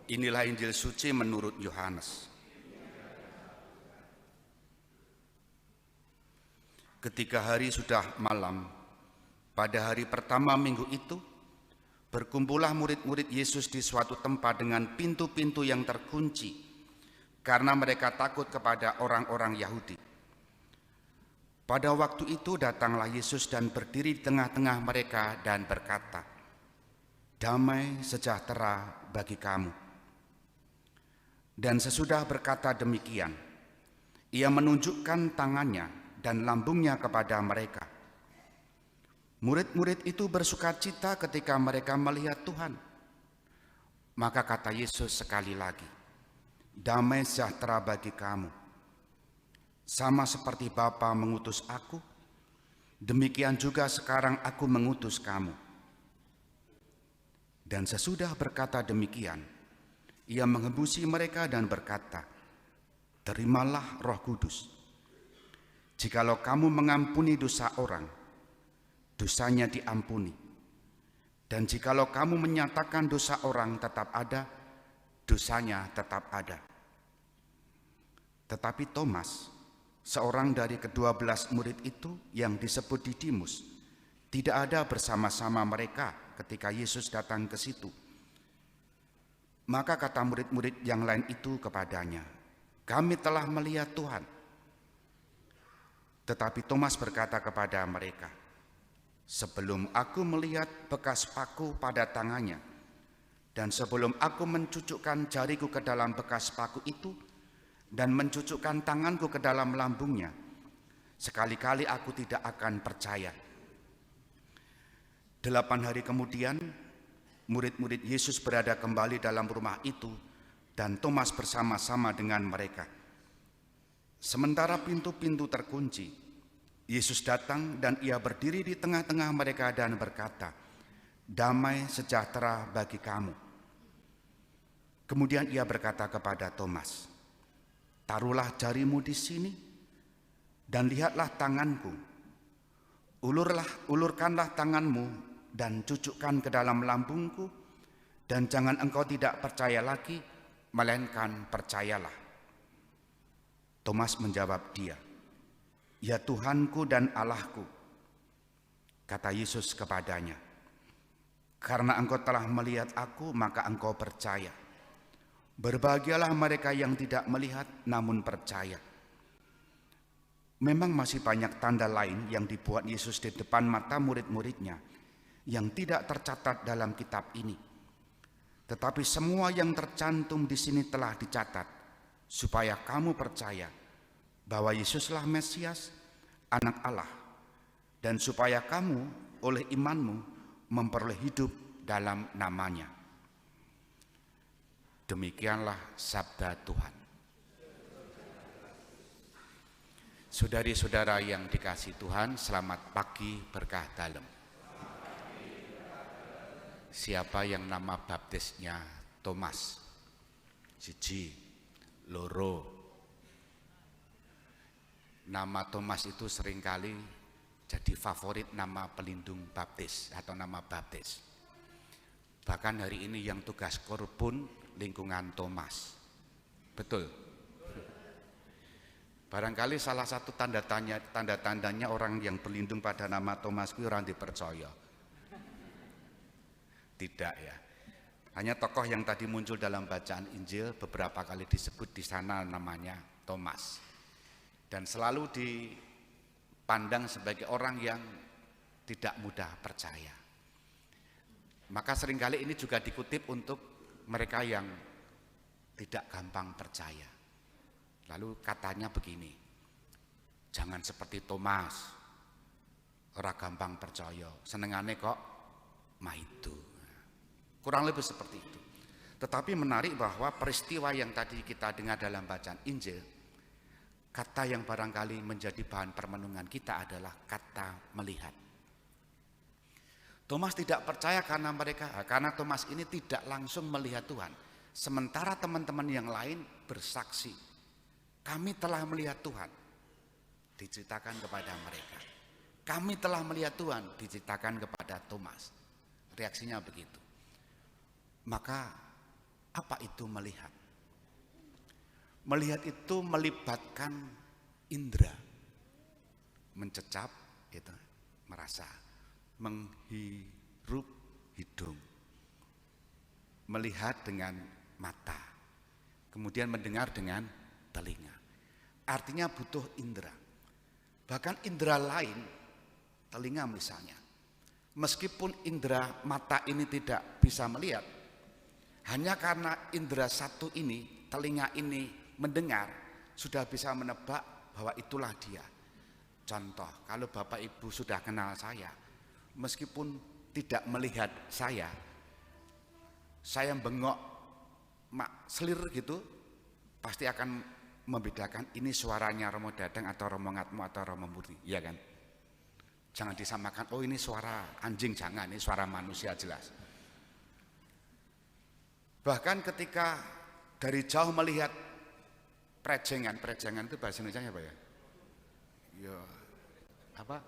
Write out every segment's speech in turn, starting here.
Inilah Injil suci menurut Yohanes. Ketika hari sudah malam, pada hari pertama minggu itu, berkumpullah murid-murid Yesus di suatu tempat dengan pintu-pintu yang terkunci, karena mereka takut kepada orang-orang Yahudi. Pada waktu itu datanglah Yesus dan berdiri di tengah-tengah mereka dan berkata, "Damai sejahtera bagi kamu." Dan sesudah berkata demikian, ia menunjukkan tangannya dan lambungnya kepada mereka. Murid-murid itu bersukacita ketika mereka melihat Tuhan. Maka kata Yesus sekali lagi, "Damai sejahtera bagi kamu. Sama seperti Bapa mengutus aku, demikian juga sekarang aku mengutus kamu." Dan sesudah berkata demikian, ia mengembusi mereka dan berkata, "Terimalah Roh Kudus. Jikalau kamu mengampuni dosa orang, dosanya diampuni. Dan jikalau kamu menyatakan dosa orang tetap ada, dosanya tetap ada." Tetapi Thomas, seorang dari ke-12 murid itu yang disebut Didimus, tidak ada bersama-sama mereka ketika Yesus datang ke situ. Maka kata murid-murid yang lain itu kepadanya, "Kami telah melihat Tuhan." Tetapi Thomas berkata kepada mereka, "Sebelum aku melihat bekas paku pada tangannya, dan sebelum aku mencucukkan jariku ke dalam bekas paku itu, dan mencucukkan tanganku ke dalam lambungnya, sekali-kali aku tidak akan percaya." 8 hari kemudian, murid-murid Yesus berada kembali dalam rumah itu, dan Thomas bersama-sama dengan mereka. Sementara pintu-pintu terkunci, Yesus datang dan ia berdiri di tengah-tengah mereka dan berkata, "Damai sejahtera bagi kamu." Kemudian ia berkata kepada Thomas, "Taruhlah jarimu di sini dan lihatlah tanganku. Ulurkanlah tanganmu dan cucukkan ke dalam lambungku, dan jangan engkau tidak percaya lagi, melainkan percayalah." Thomas menjawab dia, "Ya Tuhanku dan Allahku." Kata Yesus kepadanya, "Karena engkau telah melihat aku, maka engkau percaya. Berbahagialah mereka yang tidak melihat namun percaya." Memang masih banyak tanda lain yang dibuat Yesus di depan mata murid-muridnya yang tidak tercatat dalam kitab ini. Tetapi semua yang tercantum di sini telah dicatat, supaya kamu percaya bahwa Yesuslah Mesias, Anak Allah, dan supaya kamu oleh imanmu memperoleh hidup dalam namanya. Demikianlah sabda Tuhan. Saudari-saudara yang dikasihi Tuhan, selamat pagi berkah dalem. Siapa yang nama baptisnya Thomas? 1, 2. Nama Thomas itu seringkali jadi favorit nama pelindung baptis atau nama baptis. Bahkan hari ini yang tugas KOR pun lingkungan Thomas. Betul? Barangkali salah satu tanda-tandanya orang yang berlindung pada nama Thomas itu orang dipercaya. Tidak ya. Hanya tokoh yang tadi muncul dalam bacaan Injil beberapa kali disebut di sana namanya Thomas. Dan selalu dipandang sebagai orang yang tidak mudah percaya. Maka seringkali ini juga dikutip untuk mereka yang tidak gampang percaya. Lalu katanya begini, "Jangan seperti Thomas, ora gampang percaya, senengane kok maido." Kurang lebih seperti itu. Tetapi menarik bahwa peristiwa yang tadi kita dengar dalam bacaan Injil, kata yang barangkali menjadi bahan permenungan kita adalah kata melihat. Thomas tidak percaya karena Thomas ini tidak langsung melihat Tuhan. Sementara teman-teman yang lain bersaksi, "Kami telah melihat Tuhan." Diceritakan kepada mereka. "Kami telah melihat Tuhan," diceritakan kepada Thomas. Reaksinya begitu. Maka Apa itu melihat? Melihat itu melibatkan indera. Mencecap, itu merasa. Menghirup hidung. Melihat dengan mata. Kemudian mendengar dengan telinga. Artinya butuh indera. Bahkan indera lain, telinga misalnya. Meskipun indera mata ini tidak bisa melihat, hanya karena indera satu ini, telinga ini mendengar, sudah bisa menebak bahwa itulah dia. Contoh, kalau Bapak Ibu sudah kenal saya, meskipun tidak melihat saya bengok selir gitu, pasti akan membedakan ini suaranya Romo Dadang atau Romo Ngatmo atau Romo Murti, iya kan? Jangan disamakan, oh ini suara anjing, jangan, ini suara manusia jelas. Bahkan ketika dari jauh melihat prejengan itu bahasa Indonesia apa ya? Ya, apa?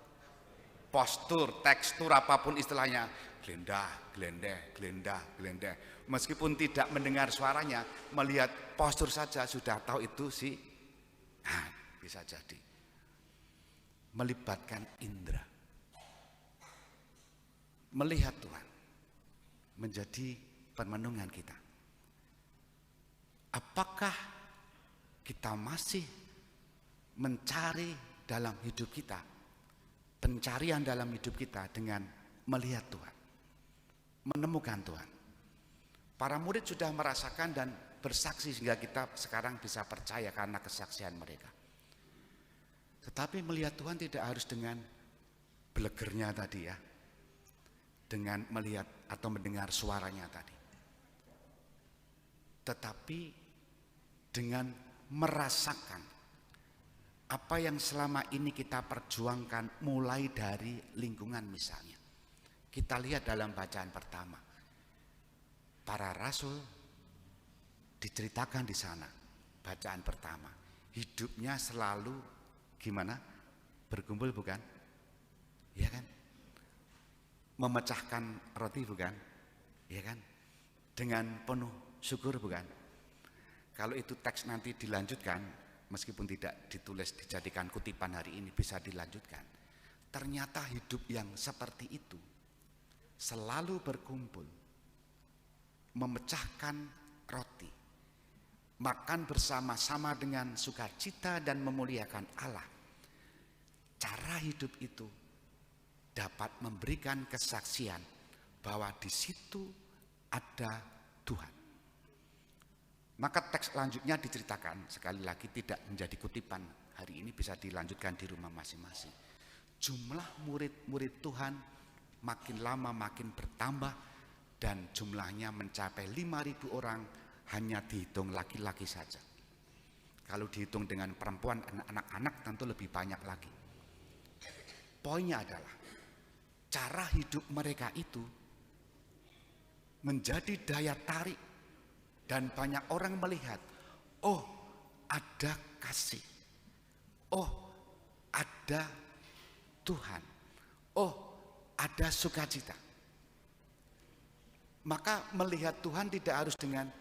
Postur, tekstur, apapun istilahnya, gelendeh. Meskipun tidak mendengar suaranya, melihat postur saja sudah tahu itu sih. Nah, bisa jadi melibatkan indera. Melihat Tuhan menjadi permenungan kita. Apakah kita masih mencari dalam hidup kita, pencarian dalam hidup kita dengan melihat Tuhan, menemukan Tuhan? Para murid sudah merasakan dan bersaksi sehingga kita sekarang bisa percaya karena kesaksian mereka. Tetapi melihat Tuhan tidak harus dengan belegernya tadi ya, dengan melihat atau mendengar suaranya tadi, tetapi dengan merasakan apa yang selama ini kita perjuangkan mulai dari lingkungan misalnya. Kita lihat dalam bacaan pertama, para rasul diceritakan di sana, bacaan pertama, hidupnya selalu gimana? Berkumpul bukan? Ya kan? Memecahkan roti bukan? Ya kan? Dengan penuh syukur bukan? Kalau itu teks nanti dilanjutkan, meskipun tidak ditulis dijadikan kutipan hari ini, bisa dilanjutkan. Ternyata hidup yang seperti itu selalu berkumpul, memecahkan roti, makan bersama-sama dengan sukacita dan memuliakan Allah. Cara hidup itu dapat memberikan kesaksian bahwa di situ ada Tuhan. Maka teks selanjutnya diceritakan, sekali lagi tidak menjadi kutipan hari ini, bisa dilanjutkan di rumah masing-masing. Jumlah murid-murid Tuhan makin lama makin bertambah dan jumlahnya mencapai 5.000 orang, hanya dihitung laki-laki saja. Kalau dihitung dengan perempuan, anak-anak tentu lebih banyak lagi. Poinnya adalah cara hidup mereka itu menjadi daya tarik. Dan banyak orang melihat, oh ada kasih, oh ada Tuhan, oh ada sukacita. Maka melihat Tuhan tidak harus dengan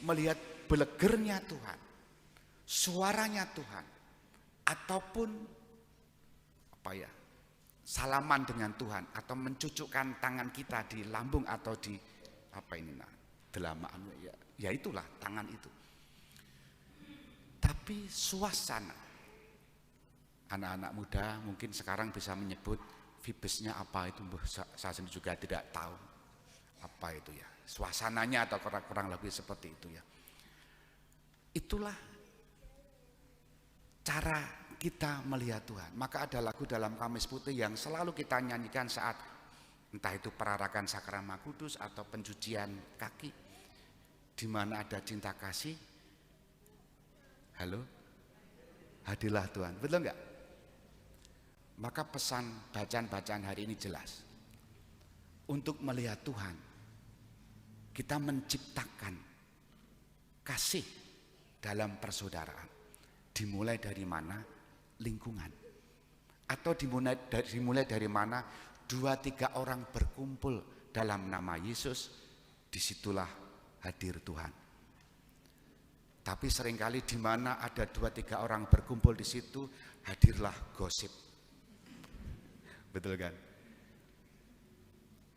melihat belegernya Tuhan, suaranya Tuhan, ataupun salaman dengan Tuhan, atau mencucukkan tangan kita di lambung atau di delamaan, ya itulah tangan itu. Tapi suasana, anak-anak muda mungkin sekarang bisa menyebut vibesnya apa itu, saya sendiri juga tidak tahu apa itu ya, suasananya atau kurang lebih seperti itu ya. Itulah cara kita melihat Tuhan. Maka ada lagu dalam Kamis Putih yang selalu kita nyanyikan saat entah itu perarakan sakrama kudus atau pencucian kaki, di mana ada cinta kasih. Halo, hadirlah Tuhan, betul enggak? Maka pesan bacaan-bacaan hari ini jelas. Untuk melihat Tuhan, kita menciptakan kasih dalam persaudaraan. Dimulai dari mana? Lingkungan. Atau dimulai dari mana? 2-3 orang berkumpul dalam nama Yesus, disitulah hadir Tuhan. Tapi seringkali di mana ada 2-3 orang berkumpul di situ, hadirlah gosip. Betul kan?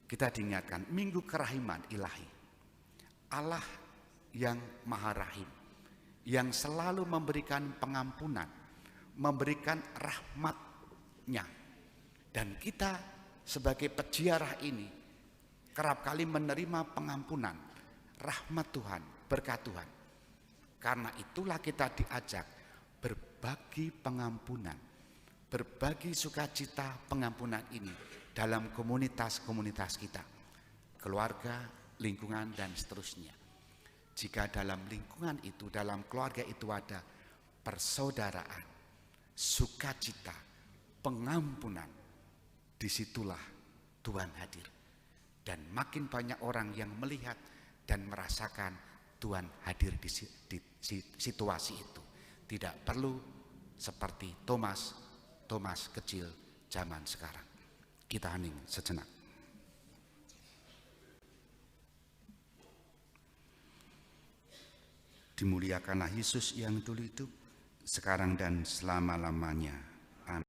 Kita diingatkan, minggu kerahiman ilahi. Allah yang maha rahim, yang selalu memberikan pengampunan, memberikan rahmat-Nya. Dan kita sebagai peziarah ini kerap kali menerima pengampunan, rahmat Tuhan, berkat Tuhan. Karena itulah kita diajak berbagi pengampunan, berbagi sukacita pengampunan ini dalam komunitas-komunitas kita, keluarga, lingkungan, dan seterusnya. Jika dalam lingkungan itu, dalam keluarga itu ada persaudaraan, sukacita, pengampunan, disitulah Tuhan hadir. Dan makin banyak orang yang melihat dan merasakan Tuhan hadir di situasi itu. Tidak perlu seperti Thomas kecil zaman sekarang. Kita hening sejenak. Dimuliakanlah Yesus yang dulu hidup, sekarang dan selama-lamanya.